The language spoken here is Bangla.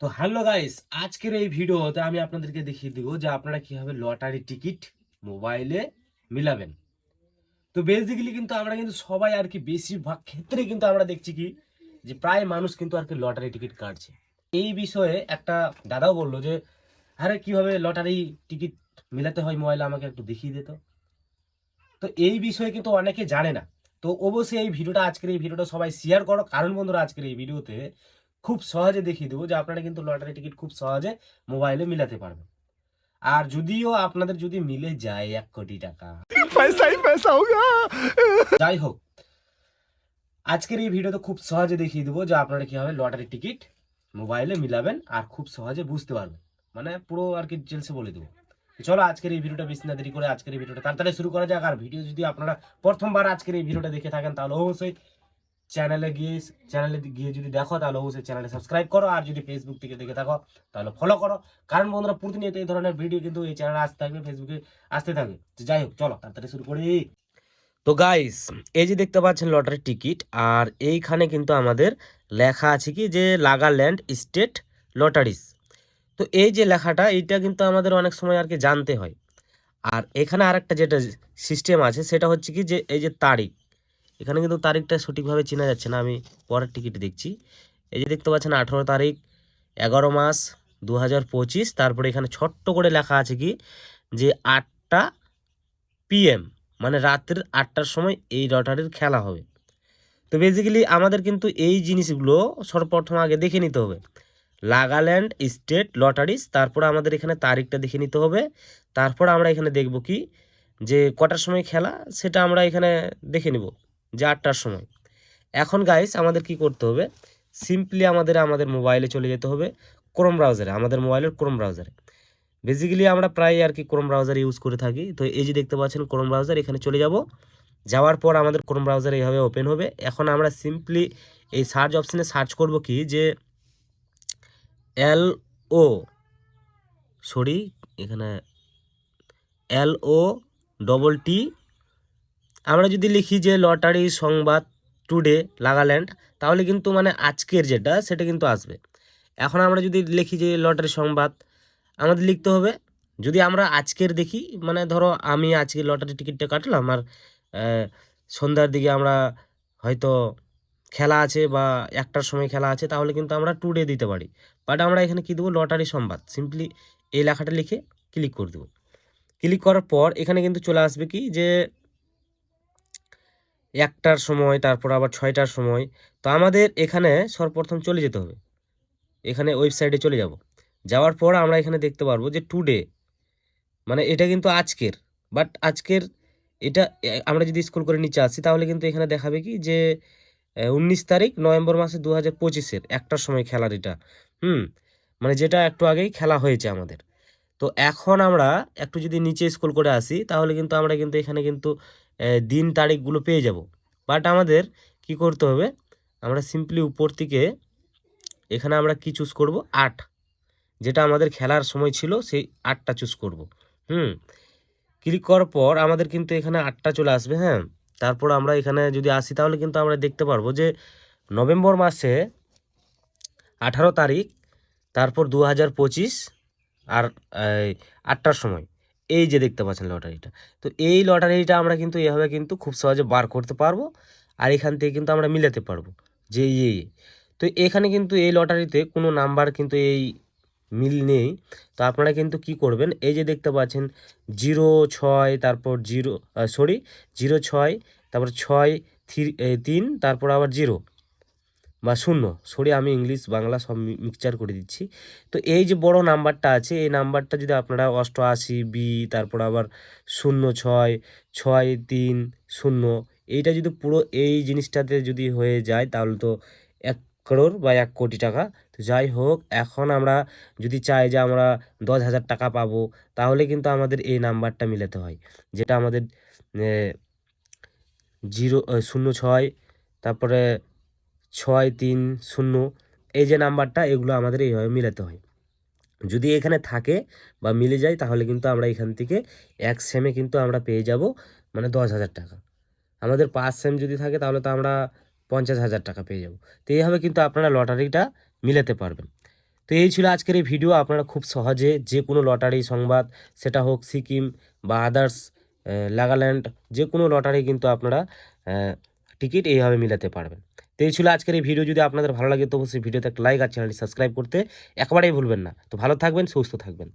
তো হ্যালো গাইস, আজকের এই ভিডিওতে আমি আপনাদেরকে দেখিয়ে দিব যে আপনারা কিভাবে লটারি টিকিট মোবাইলে মিলাবেন। তো বেসিক্যালি কিন্তু আমরা কিন্তু সবাই আর কি বেশিরভাগ ক্ষেত্রে কিন্তু আমরা দেখছি কি যে প্রায় মানুষ কিন্তু আর কি লটারি টিকিট কাটছে। এই বিষয়ে একটা দাদাও বললো যে আরে কিভাবে লটারি টিকিট মিলাতে হয় মোবাইলে, আমাকে একটু দেখিয়ে দিত। তো এই বিষয়ে কিন্তু অনেকে জানে না। তো অবশ্যই আজকের এই ভিডিওটা সবাই শেয়ার করো, কারণ বন্ধুরা আজকের এই ভিডিওতে খুব সহজে দেখিয়ে দেবো যে আপনারা কিন্তু লটারি টিকিট খুব সহজে মোবাইলে মিলাতে পারবেন। আর যদিও আপনাদের যদি মিলে যায় 1 কোটি টাকা, पैसा ही पैसा होगा। যাই হোক, আজকের এই ভিডিওতে খুব সহজে দেখিয়ে দেবো যে আপনারা কিভাবে লটারি টিকিট মোবাইলে মিলাবেন আর খুব সহজে বুঝতে পারবেন, মানে পুরো আর কি ডিটেলসে বলে দেবো। তো চলো আজকের এই ভিডিওটা বেশি না দেরি করে আজকের এই ভিডিওটা তাড়াতাড়ি শুরু করা যাক। আর ভিডিও যদি আপনারা প্রথমবার আজকের এই ভিডিওটা দেখে থাকেন তাহলে অবশ্যই চ্যানেলে গিয়ে যদি দেখো তাহলে অবশ্যই চ্যানেলে সাবস্ক্রাইব করো, আর যদি ফেসবুক থেকে দেখে থাকো তাহলে ফলো করো, কারণ বন্ধুরা প্রতিনিয়ত এই ধরনের ভিডিও কিন্তু এই চ্যানেলে আসতে থাকবে, ফেসবুকে আসতে থাকবে। তো যাই হোক, চলো তাড়াতাড়ি শুরু করি। তো গাইস, এই যে দেখতে পাচ্ছেন লটারি টিকিট, আর এইখানে কিন্তু আমাদের লেখা আছে কি যে নাগাল্যান্ড স্টেট লটারিস। তো এই যে লেখাটা, এইটা কিন্তু আমাদের অনেক সময় আর কি জানতে হয়। আর এখানে আরেকটা যেটা সিস্টেম আছে সেটা হচ্ছে কি যে এই যে তারিখ, এখানে কিন্তু তারিখটা সঠিকভাবে চেনা যাচ্ছে না, আমি পরের টিকিট দেখছি। এই যে দেখতে পাচ্ছেন 18 তারিখ 11 মাস 2025, তারপরে এখানে ছোট্ট করে লেখা আছে কি যে 8টা PM, মানে রাত্রির 8টার সময় এই লটারির খেলা হবে। তো বেসিক্যালি আমাদের কিন্তু এই জিনিসগুলো সর্বপ্রথম আগে দেখে নিতে হবে, নাগাল্যান্ড স্টেট লটারিস, তারপর আমাদের এখানে তারিখটা দেখে নিতে হবে। তারপর আমরা এখানে দেখব কি যে কটার সময় খেলা, সেটা আমরা এখানে দেখে নিব যে 8টার সময়। এখন গাইস আমাদের কি করতে হবে, সিম্পলি আমাদের মোবাইলে চলে যেতে হবে, ক্রোম ব্রাউজারে, আমাদের মোবাইলের ক্রোম ব্রাউজারে। বেসিক্যালি আমরা প্রায় আর কি ক্রোম ব্রাউজার ইউজ করে থাকি। তো এই যে দেখতে পাচ্ছেন ক্রোম ব্রাউজার, এখানে চলে যাব। যাওয়ার পর আমাদের ক্রোম ব্রাউজার এইভাবে ওপেন হবে। এখন আমরা সিম্পলি এই সার্চ অপশানে সার্চ করব কি যে LO, সরি এখানে LOTT, আমরা যদি লিখি যে লটারি সংবাদ টুডে নাগাল্যান্ড, তাহলে কিন্তু মানে আজকের যেটা সেটা কিন্তু আসবে। এখন আমরা যদি লিখি যে লটারি সংবাদ, আমাদের লিখতে হবে, যদি আমরা আজকের দেখি, মানে ধরো আমি আজকে লটারি টিকিটটা কাটলাম আর সন্ধ্যার দিকে আমরা হয়তো খেলা আছে বা 1টার সময় খেলা আছে, তাহলে কিন্তু আমরা টুডে দিতে পারি। বাট আমরা এখানে কী দেবো, লটারি সংবাদ, সিম্পলি এই লেখাটা লিখে ক্লিক করে দেবো। ক্লিক করার পর এখানে কিন্তু চলে আসবে কি যে 1টার সময়, তারপর আবার 6টার সময়। তো আমাদের এখানে সর্বপ্রথম চলে যেতে হবে, এখানে ওয়েবসাইটে চলে যাব। যাওয়ার পর আমরা এখানে দেখতে পারবো যে টুডে, মানে এটা কিন্তু আজকের। বাট আজকের এটা আমরা যদি স্ক্রল করে নিচে আসি তাহলে কিন্তু এখানে দেখাবে কি যে 19 তারিখ নভেম্বর মাসে 2025-এর 1টার সময় খেলার এটা। মানে যেটা একটু আগেই খেলা হয়েছে আমাদের। তো এখন আমরা একটু যদি নিচে স্ক্রল করে আসি তাহলে কিন্তু আমরা কিন্তু এখানে কিন্তু দিন তারিখগুলো পেয়ে যাব। বাট আমাদের কি করতে হবে, আমরা সিম্পলি উপর থেকে এখানে আমরা কি চুজ করব, 8, যেটা আমাদের খেলার সময় ছিল সেই 8টা চুজ করব। ক্লিক করার পর আমাদের কিন্তু এখানে 8টা চলে আসবে। হ্যাঁ, তারপর আমরা এখানে যদি আসি তাহলে কিন্তু আমরা দেখতে পারবো যে নভেম্বর মাসে 18 তারিখ, তারপর 2025 আর 8টার সময়, এই যে দেখতে পাচ্ছেন লটারিটা। তো এই লটারিটা আমরা কিন্তু এভাবে কিন্তু খুব সহজে বার করতে পারবো, আর এখান থেকে কিন্তু আমরা মিলাতে পারবো যে তো এখানে কিন্তু এই লটারিতে কোনো নাম্বার কিন্তু এই মিল নেই। তো আপনারা কিন্তু কি করবেন, এই যে দেখতে পাচ্ছেন 06, তারপর 06, তারপর 6 3, তারপর আবার 0 বা 0, সরি আমি ইংলিশ বাংলা সব মিক্সচার করে দিচ্ছি। তো এই যে বড় নাম্বারটা আছে, এই নাম্বারটা যদি আপনারা 88B, তারপর আবার 06 6 3 0, এইটা যদি পুরো এই জিনিসটাতে যদি হয়ে যায় তাহলে তো 1 করোড় বা 1 কোটি টাকা। তো যাই হোক, এখন আমরা যদি চাই যে আমরা 10,000 টাকা পাবো, তাহলে কিন্তু আমাদের এই নাম্বারটা মিলাতে হয়, যেটা আমাদের 06, তারপরে 6 3 0, এই যে নাম্বারটা, এগুলো আমাদের এইভাবে মিলাতে হয়। যদি এখানে থাকে বা মিলে যায় তাহলে কিন্তু আমরা এখান থেকে 1 সেমে কিন্তু আমরা পেয়ে যাব মানে 10,000 টাকা। আমাদের 5 সেম যদি থাকে তাহলে তো আমরা 50,000 টাকা পেয়ে যাব। তো এইভাবে কিন্তু আপনারা লটারিটা মিলাতে পারবেন। তো এই ছিল আজকের এই ভিডিও। আপনারা খুব সহজে যে কোনো লটারি সংবাদ, সেটা হোক সিকিম বা আদার্স নাগাল্যান্ড, যে কোনো লটারি কিন্তু আপনারা টিকিট এইভাবে মিলাতে পারবেন। তো এই ছিল আজকের এই ভিডিও। যদি আপনাদের ভালো লাগে তো অবশ্যই ভিডিওতে একটা লাইক আর চ্যানেলটি সাবস্ক্রাইব করতে একেবারেই ভুলবেন না। তো ভালো থাকবেন, সুস্থ থাকবেন।